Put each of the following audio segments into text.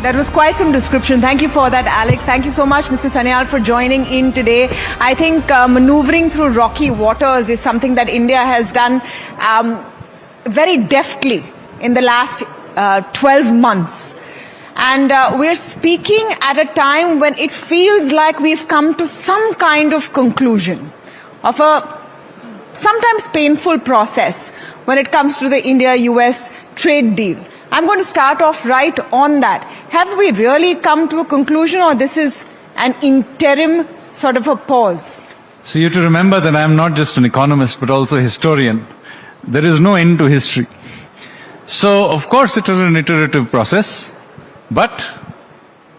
That was quite some description. Thank you for that, Alex. Thank you so much, Mr. Sanyal, for joining in today. I think maneuvering through rocky waters is something that India has done very deftly in the last 12 months. And we're speaking at a time when it feels like we've come to some kind of conclusion of a sometimes painful process when it comes to the India-US trade deal. I'm going to start off right on that. Have we really come to a conclusion, or this is an interim sort of a pause? So you have to remember that I'm not just an economist, but also a historian. There is no end to history. So, of course, it is an iterative process, but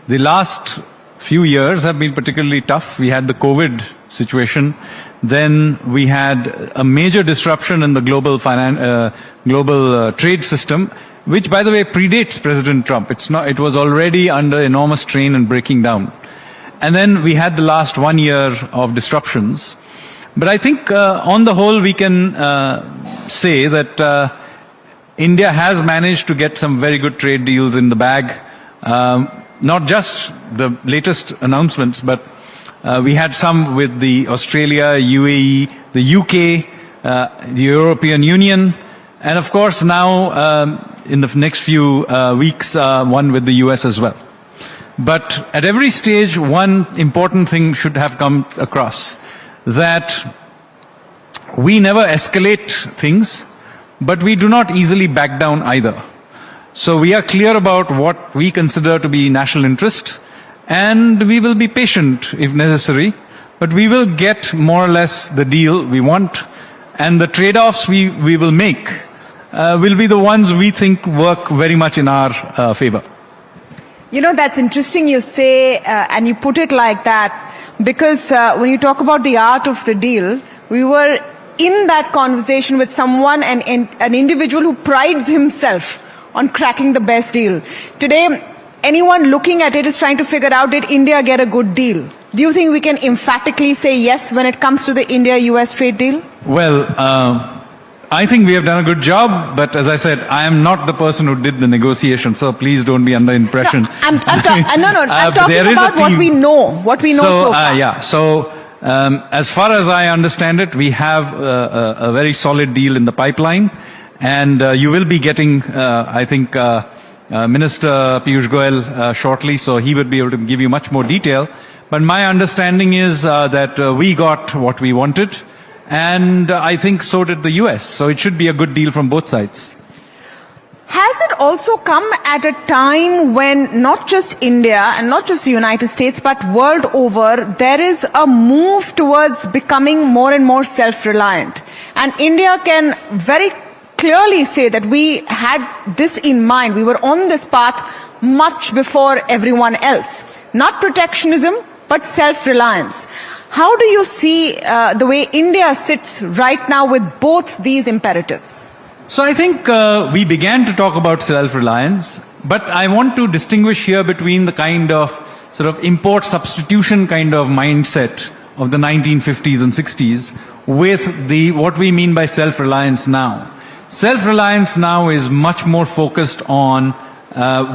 the last few years have been particularly tough. We had the COVID situation. Then we had a major disruption in the global trade system, which, by the way, predates President Trump. It was already under enormous strain and breaking down. And then we had the last 1 year of disruptions. But I think on the whole, we can say that India has managed to get some very good trade deals in the bag. Not just the latest announcements, but we had some with the Australia, UAE, the UK, the European Union, and of course now in the next few weeks, one with the US as well. But at every stage, one important thing should have come across, that we never escalate things, but we do not easily back down either. So we are clear about what we consider to be national interest, and we will be patient if necessary, but we will get more or less the deal we want, and the trade-offs we will make will be the ones we think work very much in our favor. You know, that's interesting you say, and you put it like that, because when you talk about the art of the deal, we were in that conversation with someone, an individual who prides himself on cracking the best deal. Today, anyone looking at it is trying to figure out, did India get a good deal? Do you think we can emphatically say yes when it comes to the India-US trade deal? Well, I think we have done a good job, but as I said, I am not the person who did the negotiation, so please don't be under impression. No, I'm talking about what we know, so far. Yeah, so as far as I understand it, we have a very solid deal in the pipeline, and you will be getting, I think, Minister Piyush Goyal shortly, so he would be able to give you much more detail. But my understanding is that we got what we wanted, and I think so did the US. So it should be a good deal from both sides. Has it also come at a time when not just India and not just the United States, but world over, there is a move towards becoming more and more self-reliant? And India can very clearly say that we had this in mind. We were on this path much before everyone else. Not protectionism, but self-reliance. How do you see the way India sits right now with both these imperatives? So I think we began to talk about self-reliance, but I want to distinguish here between the kind of sort of import substitution kind of mindset of the 1950s and 60s with what we mean by self-reliance now. Self-reliance now is much more focused on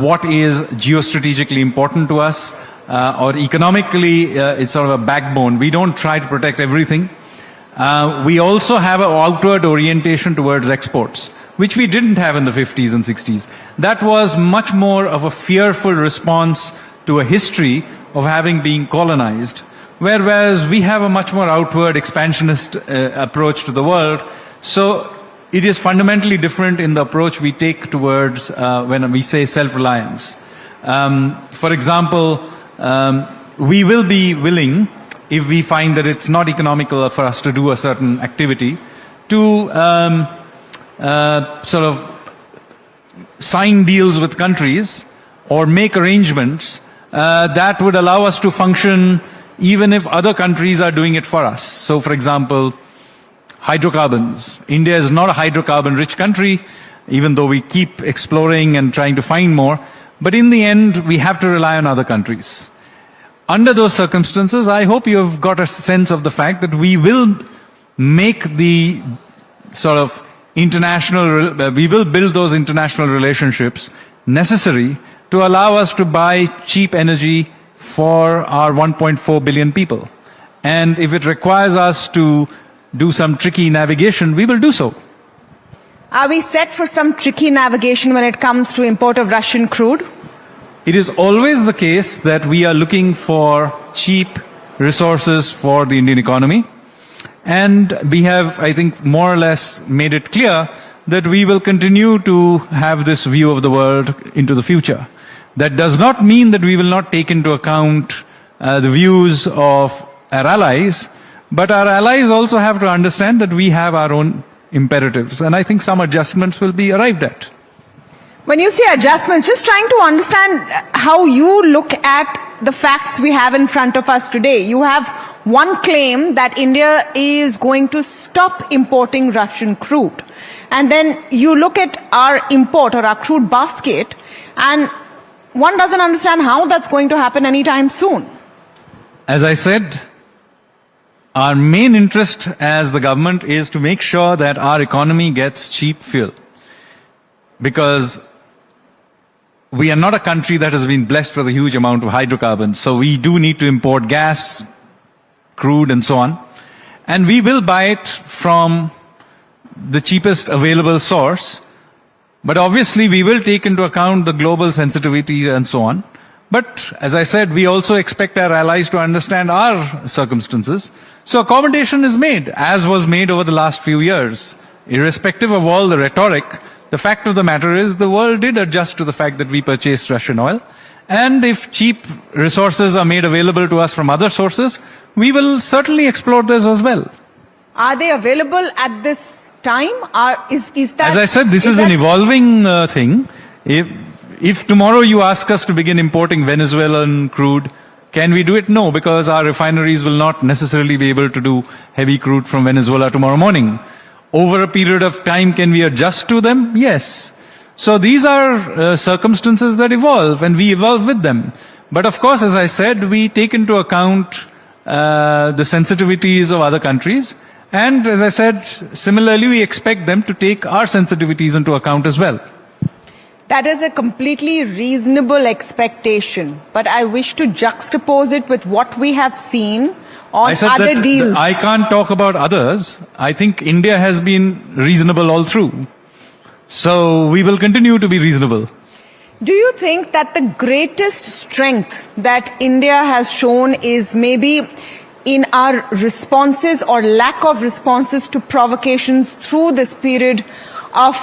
what is geostrategically important to us, or economically it's sort of a backbone. We don't try to protect everything. We also have an outward orientation towards exports, which we didn't have in the 50s and 60s. That was much more of a fearful response to a history of having been colonized, whereas we have a much more outward expansionist approach to the world. So it is fundamentally different in the approach we take towards when we say self-reliance. For example, we will be willing, if we find that it's not economical for us to do a certain activity, to sort of sign deals with countries or make arrangements that would allow us to function even if other countries are doing it for us. So, for example, hydrocarbons. India is not a hydrocarbon-rich country, even though we keep exploring and trying to find more. But in the end, we have to rely on other countries. Under those circumstances, I hope you have got a sense of the fact that we will make the sort of international, we will build those international relationships necessary to allow us to buy cheap energy for our 1.4 billion people. And if it requires us to do some tricky navigation, we will do so. Are we set for some tricky navigation when it comes to import of Russian crude? It is always the case that we are looking for cheap resources for the Indian economy. And we have, I think, more or less made it clear that we will continue to have this view of the world into the future. That does not mean that we will not take into account the views of our allies, but our allies also have to understand that we have our own imperatives. And I think some adjustments will be arrived at. When you say adjustments, just trying to understand how you look at the facts we have in front of us today. You have one claim that India is going to stop importing Russian crude. And then you look at our import or our crude basket, and one doesn't understand how that's going to happen anytime soon. As I said, our main interest as the government is to make sure that our economy gets cheap fuel. Because we are not a country that has been blessed with a huge amount of hydrocarbons. So we do need to import gas, crude, and so on. And we will buy it from the cheapest available source. But obviously, we will take into account the global sensitivity and so on. But as I said, we also expect our allies to understand our circumstances. So accommodation is made, as was made over the last few years. Irrespective of all the rhetoric, the fact of the matter is the world did adjust to the fact that we purchased Russian oil. And if cheap resources are made available to us from other sources, we will certainly explore this as well. Are they available at this time? Is that, as I said, this is an evolving thing. If tomorrow you ask us to begin importing Venezuelan crude, can we do it? No, because our refineries will not necessarily be able to do heavy crude from Venezuela tomorrow morning. Over a period of time, can we adjust to them? Yes. So these are circumstances that evolve, and we evolve with them. But of course, as I said, we take into account the sensitivities of other countries. And as I said, similarly, we expect them to take our sensitivities into account as well. That is a completely reasonable expectation. But I wish to juxtapose it with what we have seen on other deals. I can't talk about others. I think India has been reasonable all through. So we will continue to be reasonable. Do you think that the greatest strength that India has shown is maybe in our responses or lack of responses to provocations through this period of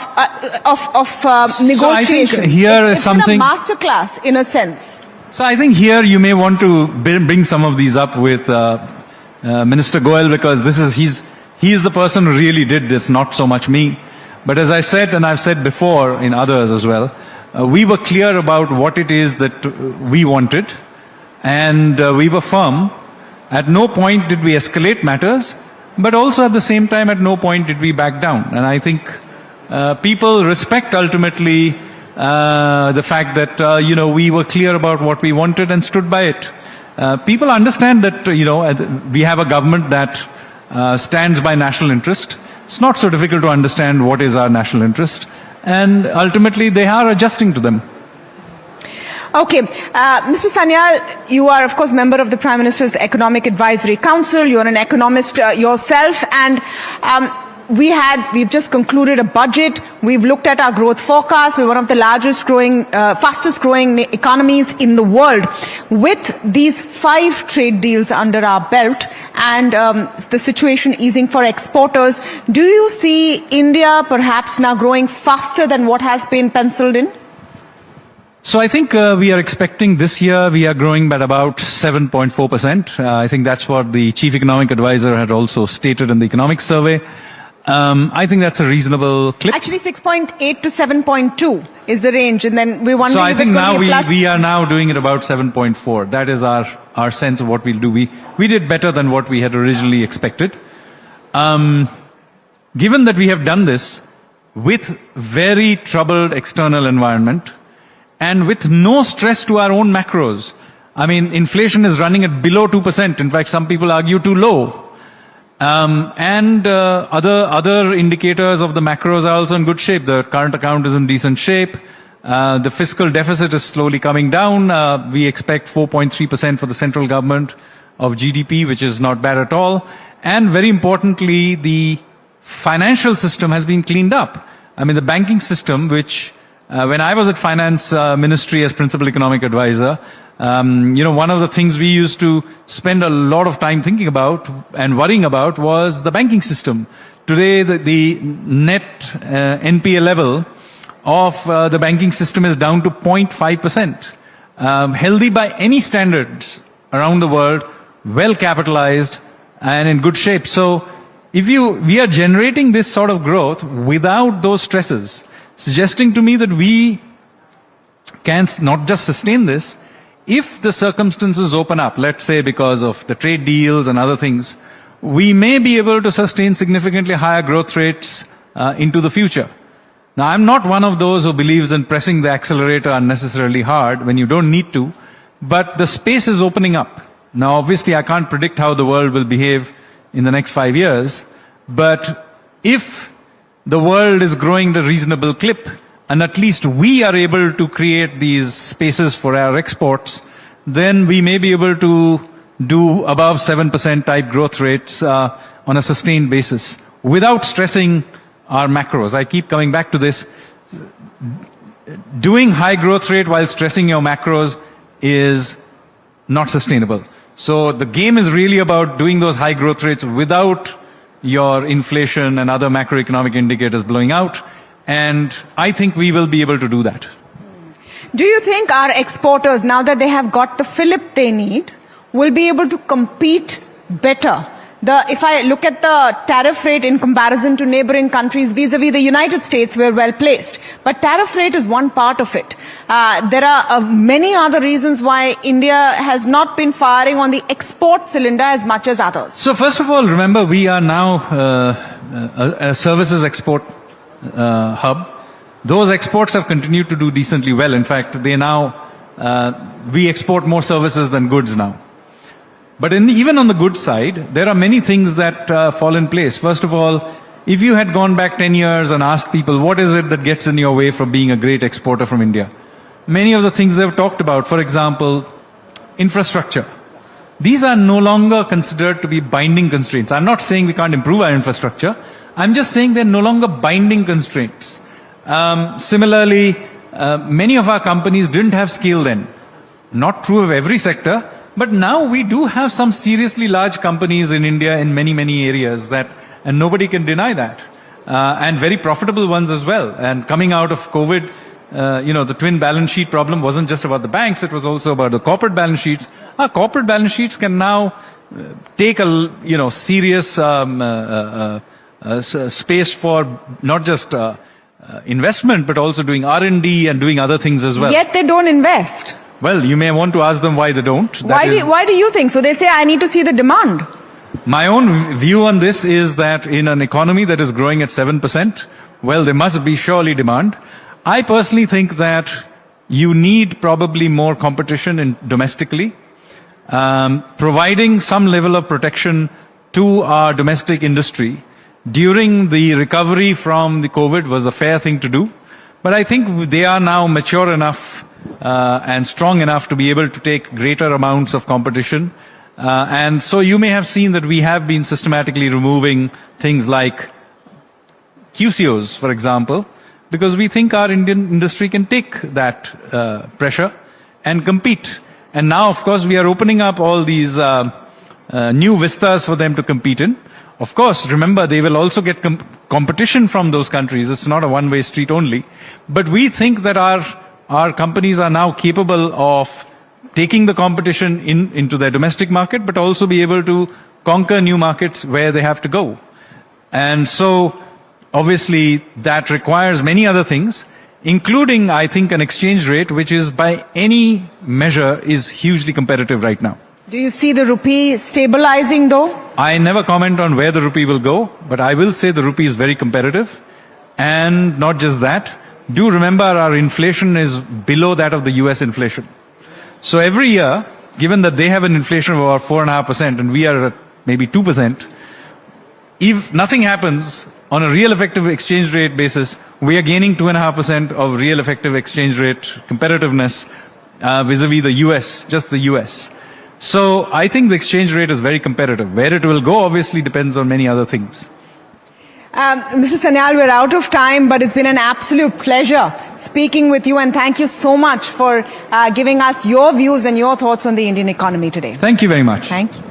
negotiations? So I think here is something. It's been a masterclass in a sense. So I think here you may want to bring some of these up with Minister Goyal, because he's the person who really did this, not so much me. But as I said, and I've said before in others as well, we were clear about what it is that we wanted, and we were firm. At no point did we escalate matters, but also at the same time, at no point did we back down. And I think people respect ultimately the fact that, we were clear about what we wanted and stood by it. People understand that, we have a government that stands by national interest. It's not so difficult to understand what is our national interest. And ultimately, they are adjusting to them. Okay. Mr. Sanyal, you are, of course, member of the Prime Minister's Economic Advisory Council. You're an economist yourself. And we've just concluded a budget. We've looked at our growth forecast. We're one of the fastest growing economies in the world. With these 5 trade deals under our belt and the situation easing for exporters, do you see India perhaps now growing faster than what has been penciled in? So I think we are expecting this year we are growing by about 7.4%. I think that's what the chief economic advisor had also stated in the economic survey. I think that's a reasonable clip. Actually, 6.8 to 7.2 is the range, and then we're wondering so if it's going to be a plus. we are now doing it about 7.4. That is our sense of what we'll do. We did better than what we had originally expected. Given that we have done this with very troubled external environment and with no stress to our own macros. I mean, inflation is running at below 2%. In fact, some people argue too low. And other indicators of the macros are also in good shape. The current account is in decent shape. The fiscal deficit is slowly coming down. We expect 4.3% for the central government of GDP, which is not bad at all. And very importantly, the financial system has been cleaned up. I mean, the banking system, which when I was at Finance Ministry as Principal Economic Advisor, one of the things we used to spend a lot of time thinking about and worrying about was the banking system. Today, the net NPA level of the banking system is down to 0.5%. Healthy by any standards around the world, well capitalized and in good shape. So we are generating this sort of growth without those stresses, suggesting to me that we can not just sustain this, if the circumstances open up, let's say because of the trade deals and other things, we may be able to sustain significantly higher growth rates into the future. Now, I'm not one of those who believes in pressing the accelerator unnecessarily hard when you don't need to, but the space is opening up. Now, obviously, I can't predict how the world will behave in the next 5 years, but if the world is growing at a reasonable clip, and at least we are able to create these spaces for our exports, then we may be able to do above 7% type growth rates on a sustained basis without stressing our macros. I keep coming back to this. Doing high growth rate while stressing your macros is not sustainable. So the game is really about doing those high growth rates without your inflation and other macroeconomic indicators blowing out. And I think we will be able to do that. Do you think our exporters, now that they have got the fillip they need, will be able to compete better? If I look at the tariff rate in comparison to neighboring countries vis-a-vis the United States, we're well placed. But tariff rate is one part of it. There are many other reasons why India has not been firing on the export cylinder as much as others. So first of all, remember, we are now a services export hub. Those exports have continued to do decently well. In fact, we export more services than goods now. But even on the good side, there are many things that fall in place. First of all, if you had gone back 10 years and asked people, what is it that gets in your way from being a great exporter from India? Many of the things they've talked about, for example, infrastructure. These are no longer considered to be binding constraints. I'm not saying we can't improve our infrastructure. I'm just saying they're no longer binding constraints. Similarly, many of our companies didn't have scale then. Not true of every sector. But now we do have some seriously large companies in India in many, many areas and nobody can deny that. And very profitable ones as well. And coming out of COVID, the twin balance sheet problem wasn't just about the banks, it was also about the corporate balance sheets. Our corporate balance sheets can now take a, serious space for not just investment, but also doing R&D and doing other things as well. Yet they don't invest. Well, you may want to ask them why they don't. Why do you think so? They say, I need to see the demand. My own view on this is that in an economy that is growing at 7%, well, there must be surely demand. I personally think that you need probably more competition domestically, providing some level of protection to our domestic industry during the recovery from the COVID was a fair thing to do. But I think they are now mature enough and strong enough to be able to take greater amounts of competition. And so you may have seen that we have been systematically removing things like QCOs, for example, because we think our Indian industry can take that pressure and compete. And now, of course, we are opening up all these new vistas for them to compete in. Of course, remember, they will also get competition from those countries. It's not a one-way street only. But we think that our companies are now capable of taking the competition into their domestic market, but also be able to conquer new markets where they have to go. And so, obviously, that requires many other things, including, I think, an exchange rate, which is by any measure is hugely competitive right now. Do you see the rupee stabilizing though? I never comment on where the rupee will go, but I will say the rupee is very competitive. And not just that, do remember our inflation is below that of the US inflation. So every year, given that they have an inflation of about 4.5% and we are at maybe 2%, if nothing happens on a real effective exchange rate basis, we are gaining 2.5% of real effective exchange rate competitiveness vis-a-vis the US, just the US. So I think the exchange rate is very competitive. Where it will go obviously depends on many other things. Mr. Sanyal, we're out of time, but it's been an absolute pleasure speaking with you, and thank you so much for giving us your views and your thoughts on the Indian economy today. Thank you very much. Thank you.